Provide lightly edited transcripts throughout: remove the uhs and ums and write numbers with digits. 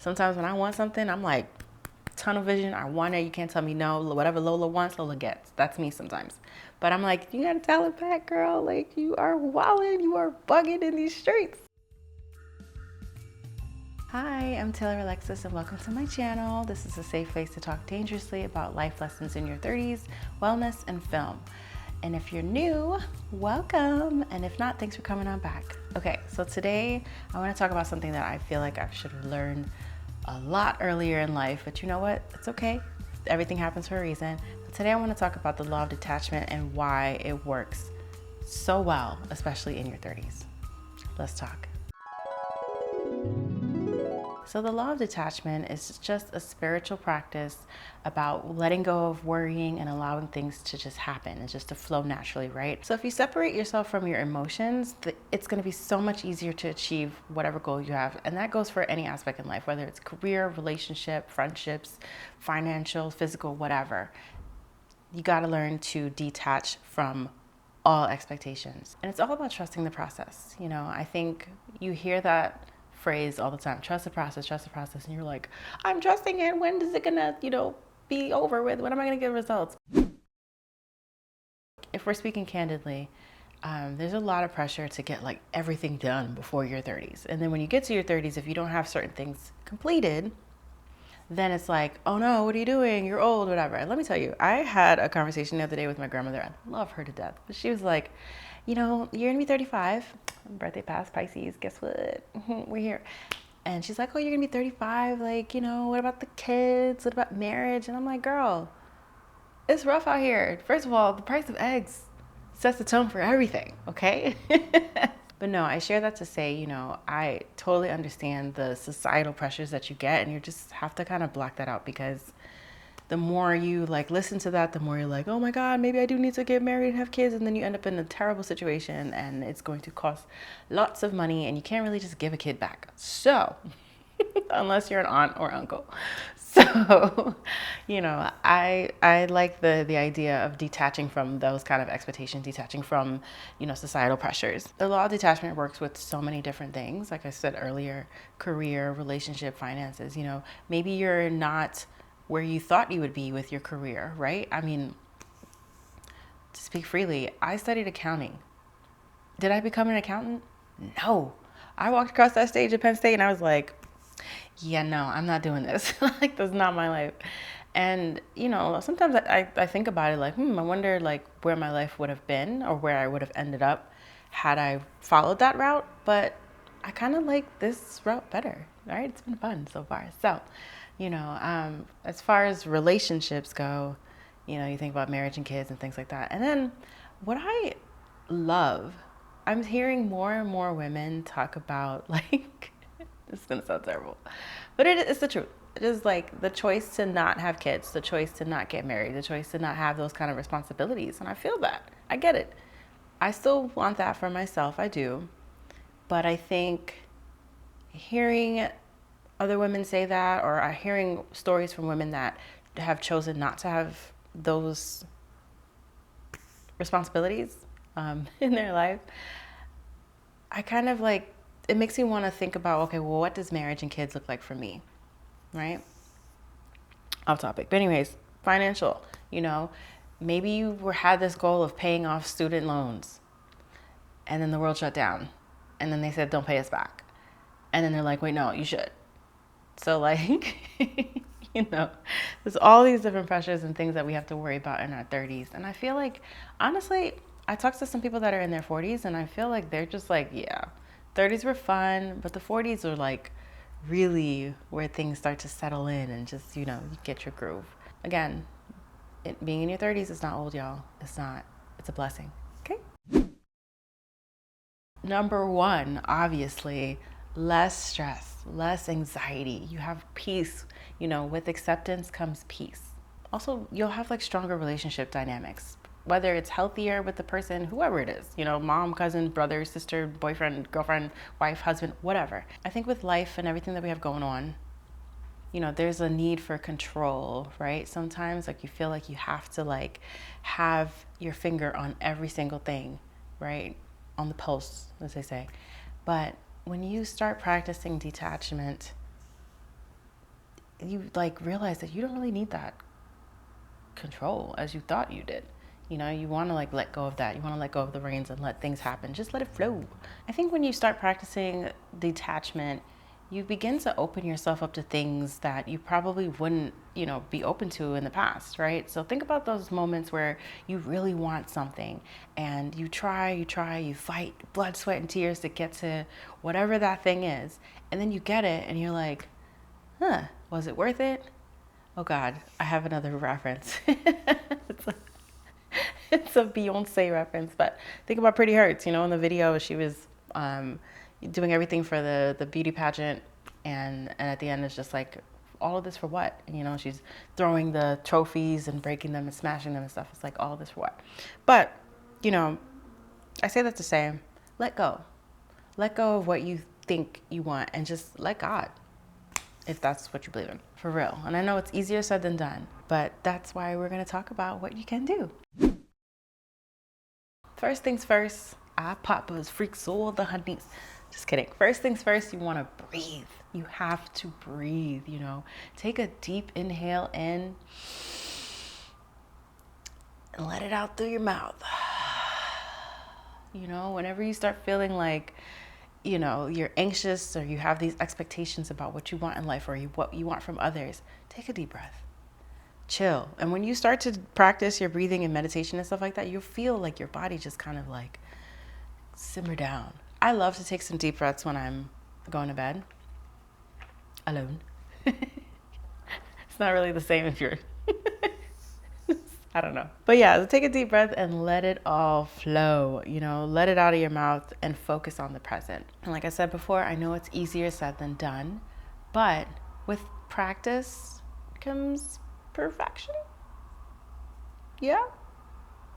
Sometimes when I want something, I'm like, tunnel vision, I want it, you can't tell me no. Whatever Lola wants, Lola gets. That's me sometimes. But I'm like, you gotta tell it back, girl. Like, you are wilding, you are bugging in these streets. Hi, I'm Taylor-Alexis and welcome to my channel. This is a safe place to talk dangerously about life lessons in your 30s, wellness, and film. And if you're new, welcome. And if not, thanks for coming on back. Okay, so today I want to talk about something that I feel like I should have learned a lot earlier in life, but you know what? It's okay. Everything happens for a reason. But today I want to talk about the law of detachment and why it works so well, especially in your 30s. Let's talk. So the law of detachment is just a spiritual practice about letting go of worrying and allowing things to just happen and just to flow naturally, right? So if you separate yourself from your emotions, it's going to be so much easier to achieve whatever goal you have. And that goes for any aspect in life, whether it's career, relationship, friendships, financial, physical, whatever. You got to learn to detach from all expectations. And it's all about trusting the process. You know, I think you hear that phrase all the time, trust the process. And you're like, I'm trusting it. When is it gonna, be over with? When am I gonna get results? If we're speaking candidly, there's a lot of pressure to get like everything done before your 30s. And then when you get to your 30s, if you don't have certain things completed, then it's like, oh no, what are you doing? You're old, whatever. And let me tell you, I had a conversation the other day with my grandmother. I love her to death. But she was like, you're gonna be 35. Birthday past, Pisces, guess what? We're here. And she's like, oh, you're gonna be 35. Like, what about the kids? What about marriage? And I'm like, girl, it's rough out here. First of all, the price of eggs sets the tone for everything, okay? But no, I share that to say, I totally understand the societal pressures that you get, and you just have to kind of block that out, because the more you like listen to that, the more you're like, oh my God, maybe I do need to get married and have kids. And then you end up in a terrible situation and it's going to cost lots of money and you can't really just give a kid back. So, unless you're an aunt or uncle. So, I like the idea of detaching from those kind of expectations, detaching from, societal pressures. The law of detachment works with so many different things. Like I said earlier, career, relationship, finances, maybe you're not where you thought you would be with your career, right? I mean, to speak freely, I studied accounting. Did I become an accountant? No. I walked across that stage at Penn State and I was like, yeah, no, I'm not doing this. Like, that's not my life. And, sometimes I think about it like, I wonder like where my life would have been or where I would have ended up had I followed that route. But I kind of like this route better, right? It's been fun so far. So, as far as relationships go, you think about marriage and kids and things like that. And then what I love, I'm hearing more and more women talk about like, this is gonna sound terrible, but it's the truth. It is like the choice to not have kids, the choice to not get married, the choice to not have those kind of responsibilities. And I feel that. I get it. I still want that for myself. I do. But I think hearing other women say that, or hearing stories from women that have chosen not to have those responsibilities in their life, I kind of like, it makes me want to think about, okay, well, what does marriage and kids look like for me, right? Off topic. But anyways, financial, maybe you had this goal of paying off student loans and then the world shut down and then they said, don't pay us back. And then they're like, wait, no, you should. So like, there's all these different pressures and things that we have to worry about in our 30s. And I feel like, honestly, I talk to some people that are in their 40s and I feel like they're just like, yeah, 30s were fun, but the 40s are like really where things start to settle in and just, you get your groove. Again, being in your 30s is not old, y'all. It's not. It's a blessing. Okay? Number one, obviously, less stress, less anxiety. You have peace. With acceptance comes peace. Also, you'll have like stronger relationship dynamics, whether it's healthier with the person, whoever it is, mom, cousin, brother, sister, boyfriend, girlfriend, wife, husband, whatever. I think with life and everything that we have going on, there's a need for control, right? Sometimes like you feel like you have to like have your finger on every single thing, right? On the pulse, as they say. But when you start practicing detachment, you like realize that you don't really need that control as you thought you did. You know, you want to like let go of that. You want to let go of the reins and let things happen. Just let it flow. I think when you start practicing detachment, you begin to open yourself up to things that you probably wouldn't, you know, be open to in the past, right? So think about those moments where you really want something and you try, you fight blood, sweat, and tears to get to whatever that thing is. And then you get it and you're like, huh, was it worth it? Oh God, I have another reference. It's a Beyonce reference, but think about Pretty Hurts. You know, in the video, she was doing everything for the beauty pageant, and at the end, it's just like, all of this for what? You know, she's throwing the trophies and breaking them and smashing them and stuff. It's like, all of this for what? But, you know, I say that to say, let go. Let go of what you think you want and just let God, if that's what you believe in, for real. And I know it's easier said than done, but that's why we're going to talk about what you can do. First things first, I Papa's freaks all the honeys. Just kidding. First things first, you want to breathe. You have to breathe, you know. Take a deep inhale in and let it out through your mouth. You know, whenever you start feeling like, you know, you're anxious or you have these expectations about what you want in life or what you want from others, take a deep breath. Chill. And when you start to practice your breathing and meditation and stuff like that, you'll feel like your body just kind of like simmer down. I love to take some deep breaths when I'm going to bed alone. It's not really the same if you're I don't know. But yeah, so take a deep breath and let it all flow, you know, let it out of your mouth and focus on the present. And like I said before, I know it's easier said than done, but with practice comes perfection. Yeah,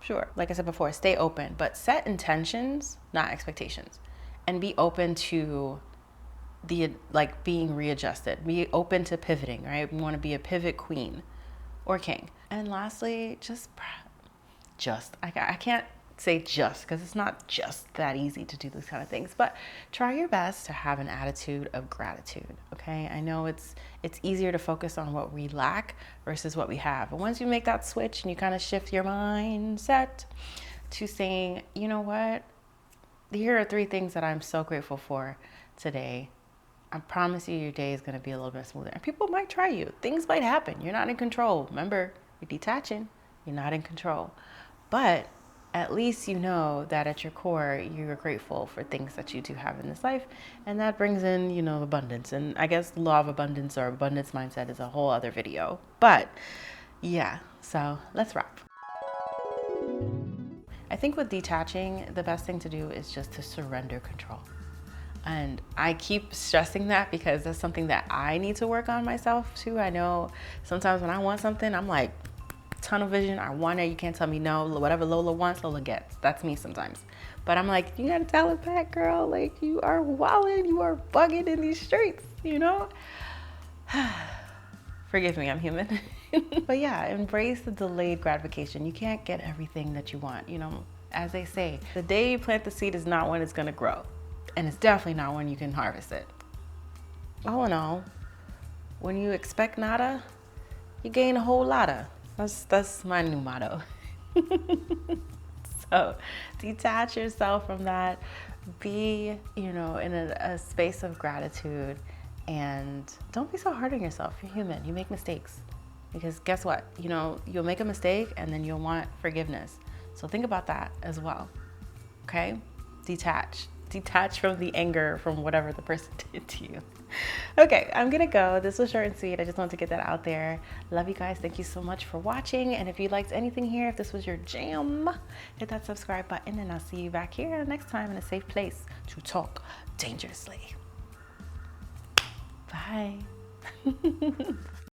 sure. Like I said before, stay open, but set intentions, not expectations, and be open to the like being readjusted. Be open to pivoting, right? We want to be a pivot queen or king. And lastly, I can't say just because it's not just that easy to do these kind of things, but try your best to have an attitude of gratitude. Okay, I know it's easier to focus on what we lack versus what we have, but once you make that switch and you kind of shift your mindset to saying, you know what, here are 3 things that I'm so grateful for today, I promise you your day is going to be a little bit smoother. And people might try you. Things might happen. You're not in control. Remember, you're detaching. You're not in control. But at least you know that at your core, you're grateful for things that you do have in this life. And that brings in, you know, abundance. And I guess the law of abundance or abundance mindset is a whole other video. But yeah, so let's wrap. I think with detaching, the best thing to do is just to surrender control. And I keep stressing that because that's something that I need to work on myself too. I know sometimes when I want something, I'm like, tunnel vision, I want it, you can't tell me no. Whatever Lola wants, Lola gets. That's me sometimes. But I'm like, you gotta tell it back, girl. Like, you are wilding, you are bugging in these streets, you know? Forgive me, I'm human. But yeah, embrace the delayed gratification. You can't get everything that you want, you know? As they say, the day you plant the seed is not when it's gonna grow. And it's definitely not when you can harvest it. All in all, when you expect nada, you gain a whole lotta. That's my new motto. So detach yourself from that. Be, you know, in a space of gratitude, and don't be so hard on yourself. You're human. You make mistakes. Because guess what? You know, you'll make a mistake and then you'll want forgiveness. So think about that as well. Okay? Detach. Detach from the anger from whatever the person did to you. Okay, I'm gonna go. This was short and sweet. I just wanted to get that out there. Love you guys. Thank you so much for watching. And if you liked anything here, if this was your jam, hit that subscribe button and I'll see you back here next time in a safe place to talk dangerously. Bye.